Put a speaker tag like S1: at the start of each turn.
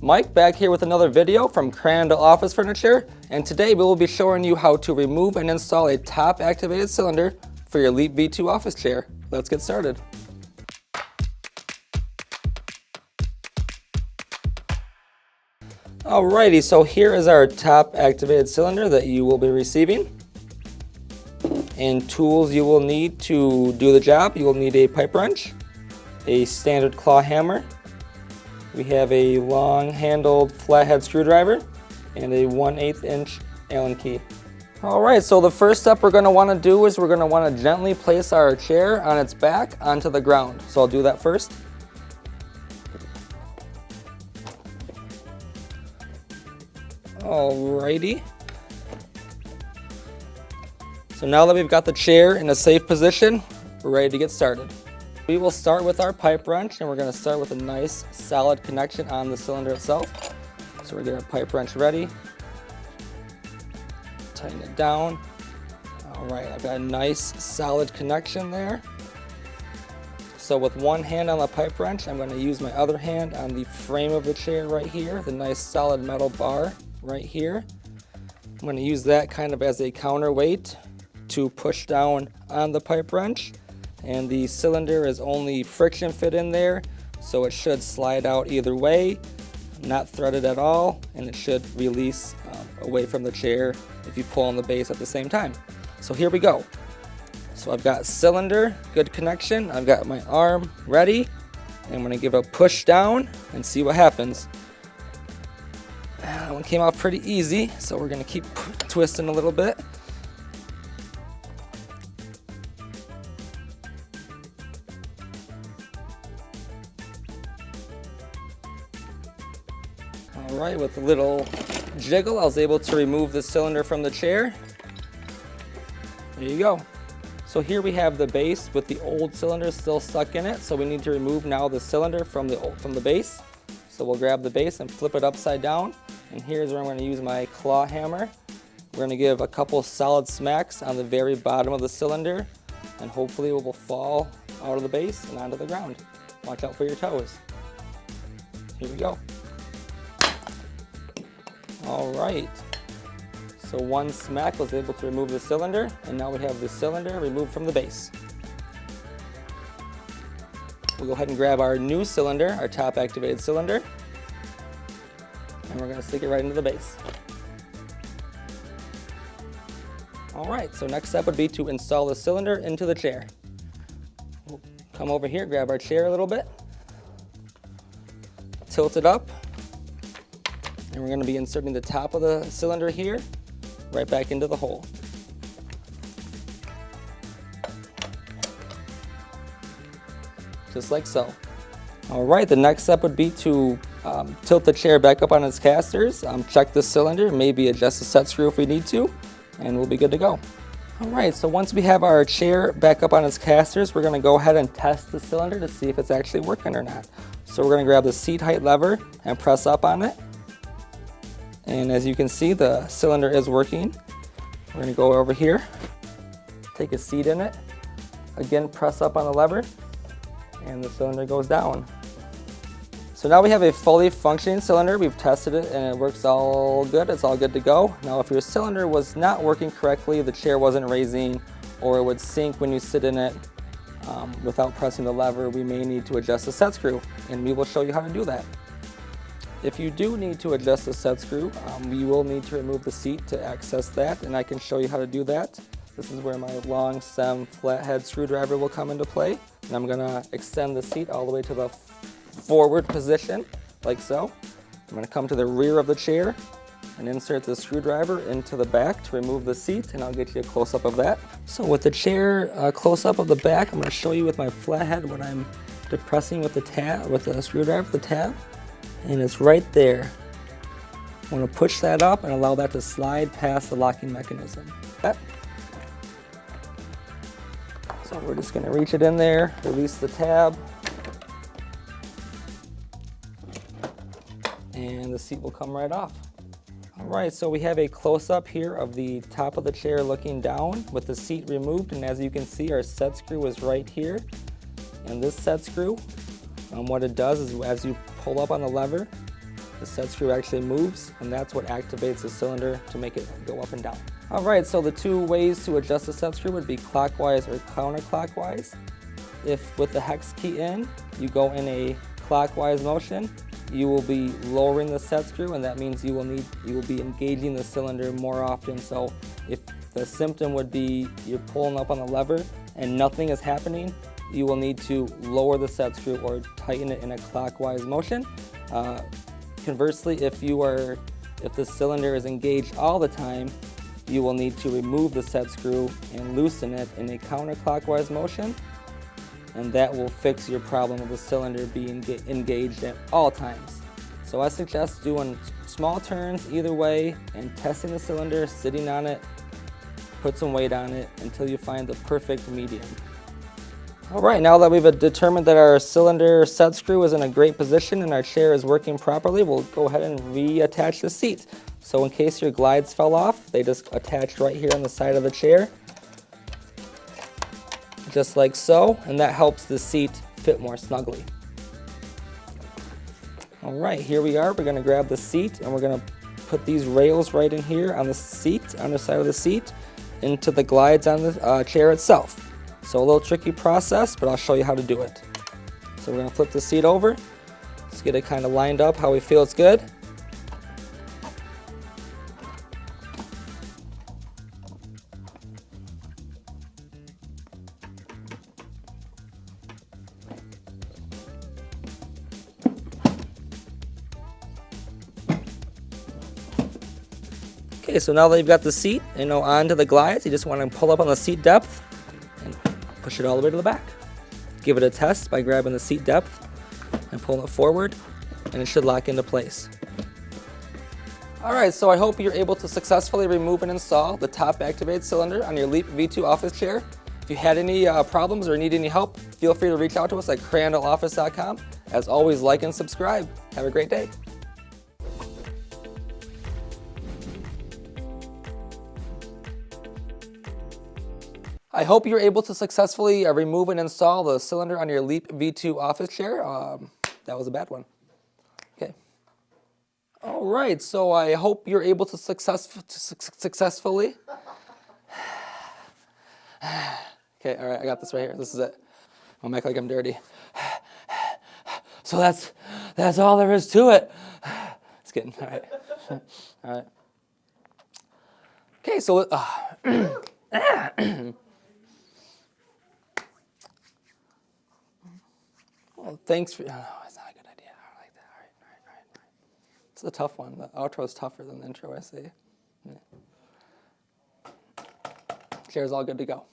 S1: Mike back here with another video from Crandall Office Furniture, and today we will be showing you how to remove and install a top activated cylinder for your Leap V2 office chair. Let's get started. Alrighty, so here is our top activated cylinder that you will be receiving. And tools you will need to do the job: you will need a pipe wrench, a standard claw hammer, we have a long handled flathead screwdriver, and a 1/8 inch Allen key. Alright, so the first step we're going to want to do is we're going to want to gently place our chair on its back onto the ground. So I'll do that first. Alrighty. So now that we've got the chair in a safe position, we're ready to get started. We will start with our pipe wrench, and we're going to start with a nice solid connection on the cylinder itself. So we're going to get our pipe wrench ready. Tighten it down. Alright, I've got a nice solid connection there. So with one hand on the pipe wrench, I'm going to use my other hand on the frame of the chair right here, the nice solid metal bar right here. I'm going to use that kind of as a counterweight to push down on the pipe wrench, and the cylinder is only friction fit in there, so it should slide out either way, not threaded at all, and it should release away from the chair if you pull on the base at the same time. So here we go. So I've got cylinder, good connection, I've got my arm ready, and I'm going to give a push down and see what happens. That one came out pretty easy, so we're going to keep twisting a little bit. Alright, with a little jiggle, I was able to remove the cylinder from the chair. There you go. So here we have the base with the old cylinder still stuck in it, so we need to remove now the cylinder from the base. So we'll grab the base and flip it upside down, and here's where I'm going to use my claw hammer. We're going to give a couple solid smacks on the very bottom of the cylinder, and hopefully it will fall out of the base and onto the ground. Watch out for your toes. Here we go. Alright, so one smack was able to remove the cylinder, and now we have the cylinder removed from the base. We'll go ahead and grab our new cylinder, our top activated cylinder, and we're going to stick it right into the base. Alright, so next step would be to install the cylinder into the chair. We'll come over here, grab our chair a little bit, tilt it up, and we're going to be inserting the top of the cylinder here right back into the hole. Just like so. Alright, the next step would be to tilt the chair back up on its casters, check the cylinder, maybe adjust the set screw if we need to, and we'll be good to go. Alright, so once we have our chair back up on its casters, we're going to go ahead and test the cylinder to see if it's actually working or not. So we're going to grab the seat height lever and press up on it. And as you can see, the cylinder is working. We're going to go over here, take a seat in it, again press up on the lever, and the cylinder goes down. So now we have a fully functioning cylinder. We've tested it and it works all good. It's all good to go. Now if your cylinder was not working correctly, the chair wasn't raising, or it would sink when you sit in it without pressing the lever, we may need to adjust the set screw, and we will show you how to do that. If you do need to adjust the set screw, you will need to remove the seat to access that, and I can show you how to do that. This is where my long stem flathead screwdriver will come into play, and I'm going to extend the seat all the way to the forward position, like so. I'm going to come to the rear of the chair and insert the screwdriver into the back to remove the seat, and I'll get you a close-up of that. So with the chair close-up of the back, I'm going to show you with my flathead what I'm depressing with the tab, with the screwdriver, the tab. And it's right there. I'm going to push that up and allow that to slide past the locking mechanism. So we're just going to reach it in there, release the tab, and the seat will come right off. Alright, so we have a close-up here of the top of the chair looking down with the seat removed, and as you can see, our set screw is right here. And this set screw, what it does is as you pull up on the lever, the set screw actually moves, and that's what activates the cylinder to make it go up and down. All right, so the two ways to adjust the set screw would be clockwise or counterclockwise. If with the hex key in, you go in a clockwise motion, you will be lowering the set screw, and that means you will be engaging the cylinder more often. So if the symptom would be you're pulling up on the lever and nothing is happening, you will need to lower the set screw or tighten it in a clockwise motion. Conversely, if the cylinder is engaged all the time, you will need to remove the set screw and loosen it in a counterclockwise motion, and that will fix your problem of the cylinder being engaged at all times. So I suggest doing small turns either way and testing the cylinder, sitting on it, put some weight on it until you find the perfect medium. All right, now that we've determined that our cylinder set screw is in a great position and our chair is working properly, we'll go ahead and reattach the seat. So in case your glides fell off, they just attach right here on the side of the chair, just like so, and that helps the seat fit more snugly. All right, here we are. We're gonna grab the seat and we're gonna put these rails right in here on the seat, on the side of the seat, into the glides on the chair itself. So a little tricky process, but I'll show you how to do it. So we're gonna flip the seat over. Let's get it kind of lined up how we feel it's good. Okay, so now that you've got the seat, onto the glides, you just want to pull up on the seat depth and push it all the way to the back. Give it a test by grabbing the seat depth and pulling it forward, and it should lock into place. All right, so I hope you're able to successfully remove and install the top activated cylinder on your Leap V2 office chair. If you had any problems or need any help, feel free to reach out to us at crandalloffice.com. As always, like and subscribe. Have a great day. I hope you're able to successfully remove and install the cylinder on your Leap V2 office chair. That was a bad one. Okay. All right, so I hope you're able to successfully. Okay, all right, I got this right here. This is it. I'll make like I'm dirty. So that's all there is to it. Just kidding. All right. All right. Okay, so well, thanks for. Oh, it's not a good idea. I don't like that. All right. It's a tough one. The outro is tougher than the intro, I see. Yeah. Chair's all good to go.